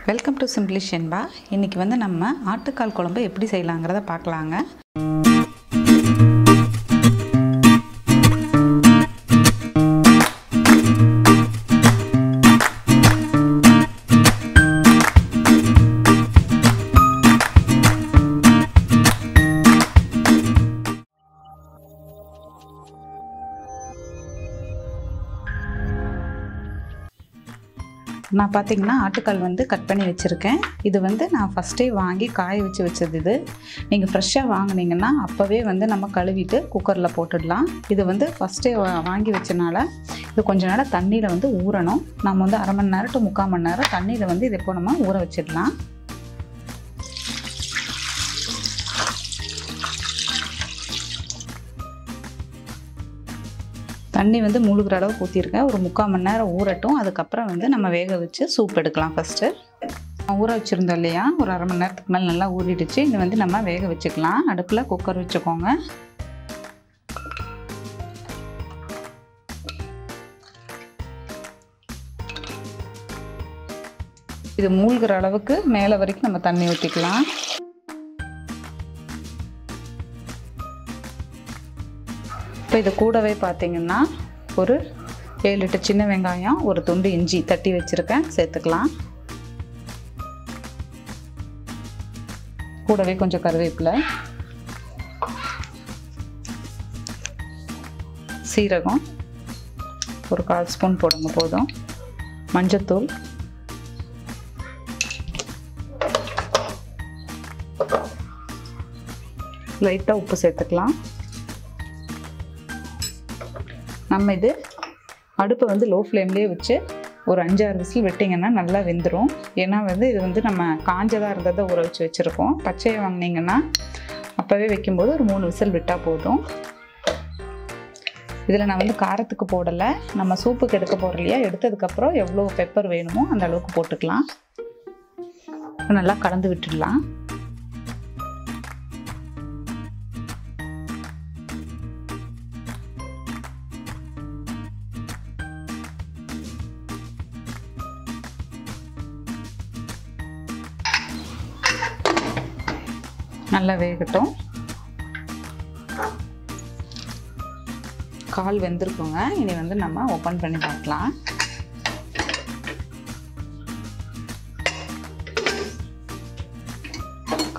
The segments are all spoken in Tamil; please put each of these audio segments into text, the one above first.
Welcome to simply Shenba. இன்றைக்கி வந்து நம்ம ஆட்டுக்கால் குழம்பு எப்படி செய்யலாங்கிறத பார்க்கலாங்க. நான் பார்த்தீங்கன்னா ஆட்டுக்கால் வந்து கட் பண்ணி வச்சுருக்கேன். இது வந்து நான் ஃபஸ்ட்டே வாங்கி காய வச்சது. இது நீங்கள் ஃப்ரெஷ்ஷாக வாங்கினீங்கன்னா அப்போவே வந்து நம்ம கழுவிட்டு குக்கரில் போட்டுடலாம். இது வந்து ஃபஸ்ட்டே வாங்கி வச்சனால இது கொஞ்ச நேரம் தண்ணியில் வந்து ஊறணும். நம்ம வந்து அரை மணி நேரம் டு 3/4 மணி நேரம் தண்ணியில் வந்து இதை இப்போ நம்ம ஊற வச்சிடலாம். தண்ணி வந்து மூழ்கிற அளவு ஊற்றிருக்கேன். ஒரு 3/4 மணி நேரம் ஊறட்டும். அதுக்கப்புறம் வந்து நம்ம வேக வச்சு சூப் எடுக்கலாம். ஃபஸ்ட்டு ஊற வச்சுருந்தோம் இல்லையா, ஒரு அரை மணி நேரத்துக்கு மேலே நல்லா ஊறிடுச்சு. இது வந்து நம்ம வேக வச்சுக்கலாம். அடுப்பில் குக்கர் வச்சுக்கோங்க. இது மூழ்கிற அளவுக்கு மேலே வரைக்கும் நம்ம தண்ணி ஊற்றிக்கலாம். இப்போ இது கூடவே பார்த்திங்கன்னா ஒரு 7-8 சின்ன வெங்காயம், ஒரு துண்டு இஞ்சி தட்டி வச்சுருக்கேன், சேர்த்துக்கலாம். கூடவே கொஞ்சம் கருவேப்பிலை, சீரகம் ஒரு 1/4 ஸ்பூன் போடுங்க போதும், மஞ்சத்தூள், லைட்டாக உப்பு சேர்த்துக்கலாம். நம்ம இது அடுப்பை வந்து லோ ஃப்ளேம்லேயே வச்சு ஒரு 5-6 விசில் விட்டிங்கன்னா நல்லா வெந்துடும். ஏன்னா வந்து இது வந்து நம்ம காஞ்சதாக இருந்ததை ஊற வச்சு வச்சுருக்கோம். பச்சையை வாங்கினீங்கன்னா அப்போவே வைக்கும்போது ஒரு 3 விசில் விட்டால் போதும். இதில் நான் வந்து காரத்துக்கு போடலை, நம்ம சூப்புக்கு எடுக்க போகிறோம் இல்லையா, எடுத்ததுக்கப்புறம் எவ்வளோ பெப்பர் வேணுமோ அந்த அளவுக்கு போட்டுக்கலாம். நல்லா கலந்து விட்டுடலாம். நல்லா வேகட்டும். கால் வெந்திருக்குங்க. இனி வந்து நம்ம ஓப்பன் பண்ணி பார்க்கலாம்.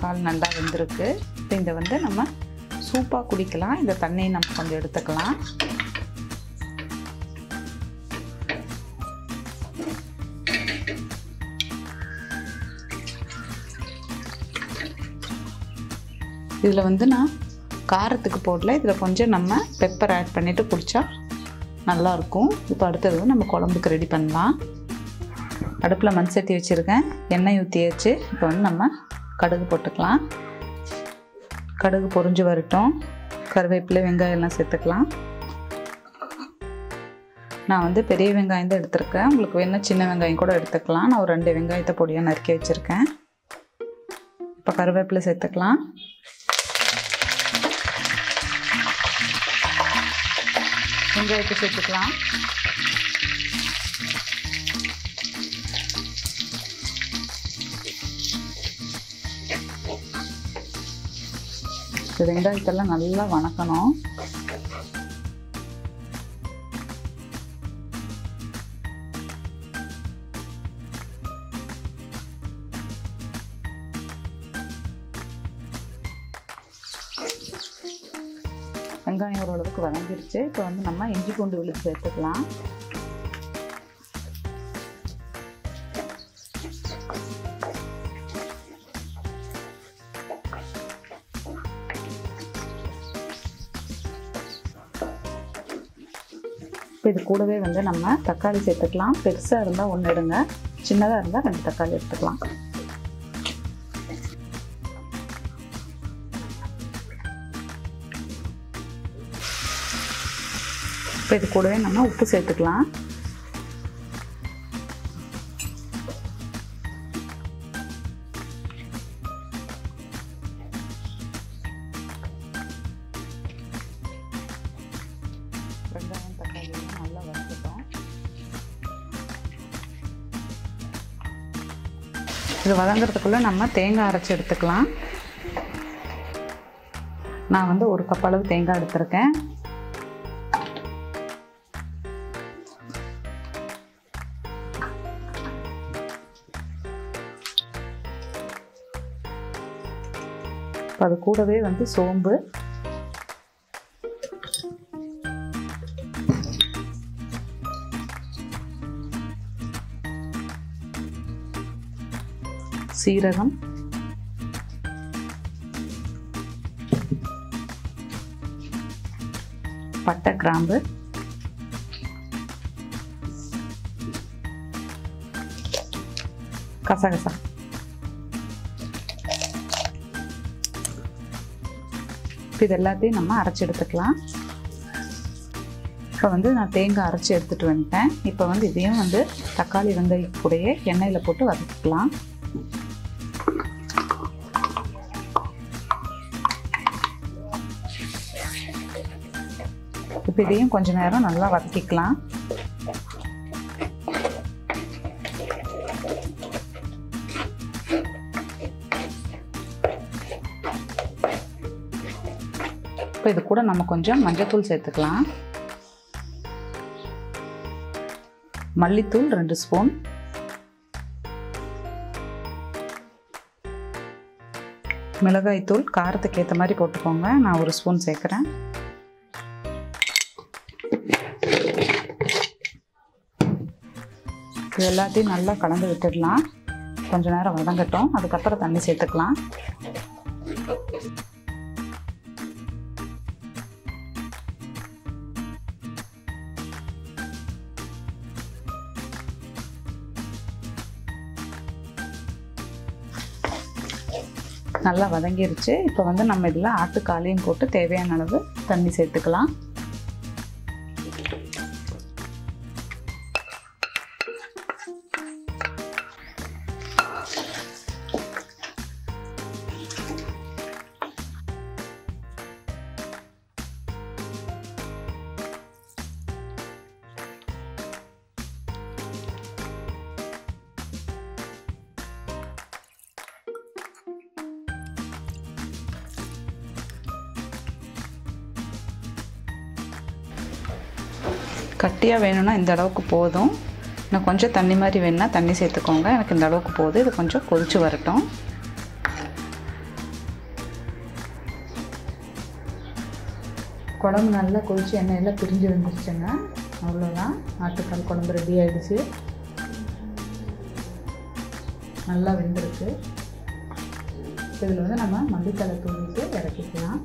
கால் நல்லா வெந்திருக்கு. இப்போ இதை வந்து நம்ம சூப்பாக குடிக்கலாம். இந்த தண்ணியை நம்ம கொஞ்சம் எடுத்துக்கலாம். இதில் வந்து நான் காரத்துக்கு போடல, இதில் கொஞ்சம் நம்ம பெப்பர் ஆட் பண்ணிவிட்டு குடித்தா நல்லாயிருக்கும். இப்போ அடுத்தது நம்ம குழம்புக்கு ரெடி பண்ணலாம். அடுப்பில் மண் சட்டி வச்சுருக்கேன், எண்ணெய் ஊற்றியாச்சு. இப்போ வந்து நம்ம கடுகு போட்டுக்கலாம். கடுகு பொரிஞ்சு வரட்டும். கருவேப்பிலை, வெங்காயம் எல்லாம் சேர்த்துக்கலாம். நான் வந்து பெரிய வெங்காயம் தான் எடுத்திருக்கேன். உங்களுக்கு வேணால் சின்ன வெங்காயம் கூட எடுத்துக்கலாம். நான் ஒரு 2 வெங்காயத்தை பொடியாக நறுக்கி வச்சுருக்கேன். இப்போ கருவேப்பிலை சேர்த்துக்கலாம். வெங்காயத்தை சேர்த்துக்கலாம். வெங்காயத்தெல்லாம் நல்லா வணக்கணும். வெங்காயம் ஓரளவுக்கு வதங்கிருச்சு. இப்போ வந்து நம்ம இஞ்சி பூண்டு விழுது சேர்த்துக்கலாம். இப்போ இது கூடவே வந்து நம்ம தக்காளி சேர்த்துக்கலாம். பெருசாக இருந்தால் 1 எடுங்க, சின்னதாக இருந்தால் 2 தக்காளி எடுத்துக்கலாம். இப்போ இது கூடவே நம்ம உப்பு சேர்த்துக்கலாம். வெங்காயம் தக்காளி நல்லா வதக்கிட்டோம். இது வதங்கிறதுக்குள்ளே நம்ம தேங்காய் அரைச்சி எடுத்துக்கலாம். நான் வந்து 1 கப் அளவு தேங்காய் எடுத்திருக்கேன். அது கூடவே வந்து சோம்பு, சீரகம், பட்டை, கிராம்பு, கசகசா. இது எல்லாத்தையும் நம்ம அரைச்சி எடுத்துக்கலாம். இப்போ வந்து நான் தேங்காய் அரைச்சி எடுத்துகிட்டு வந்துட்டேன். இப்போ வந்து இதையும் வந்து தக்காளி வெங்காயம் கூடயே எண்ணெயில் போட்டு வதக்கிக்கலாம். இப்போ இதையும் கொஞ்ச நேரம் நல்லா வதக்கிக்கலாம். இப்போ இது கூட நம்ம கொஞ்சம் மஞ்சள்தூள் சேர்த்துக்கலாம். மல்லித்தூள் 2 ஸ்பூன், மிளகாய்த்தூள் காரத்துக்கு ஏற்ற மாதிரி போட்டுக்கோங்க. நான் 1 ஸ்பூன் சேர்க்குறேன். இது எல்லாத்தையும் நல்லா கலந்து விட்டுடலாம். கொஞ்ச நேரம் வதங்கட்டும். அதுக்கப்புறம் தண்ணி சேர்த்துக்கலாம். நல்லா வதங்கிருச்சு. இப்போ வந்து நம்ம இதில் ஆட்டுக்காலையும் போட்டு தேவையான அளவு தண்ணி சேர்த்துக்கலாம். கட்டியாக வேணும்னா இந்த அளவுக்கு போதும். இன்னும் கொஞ்சம் தண்ணி மாதிரி வேணும்னா தண்ணி சேர்த்துக்கோங்க. எனக்கு இந்த அளவுக்கு போதும். இது கொஞ்சம் கொதிச்சு வரட்டும். குழம்பு நல்லா கொதிச்சு எண்ணெயெல்லாம் பிரிஞ்சு வந்துருச்சுங்க. அவ்வளோதான், ஆட்டுக்கால் குழம்பு ரெடி ஆகிடுச்சு. நல்லா வெந்திருக்கு. இதில் வந்து நம்ம மல்லித்தழை தூவிட்டு இறக்கிக்கலாம்.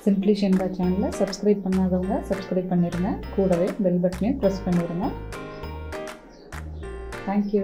சிம்பிளி ஷென்பா சேனலை சப்ஸ்கிரைப் பண்ணாதவங்க சப்ஸ்கிரைப் பண்ணிடுங்க. கூடவே பெல் பட்டனையும் ப்ரெஸ் பண்ணிடுங்க. தேங்க்யூ.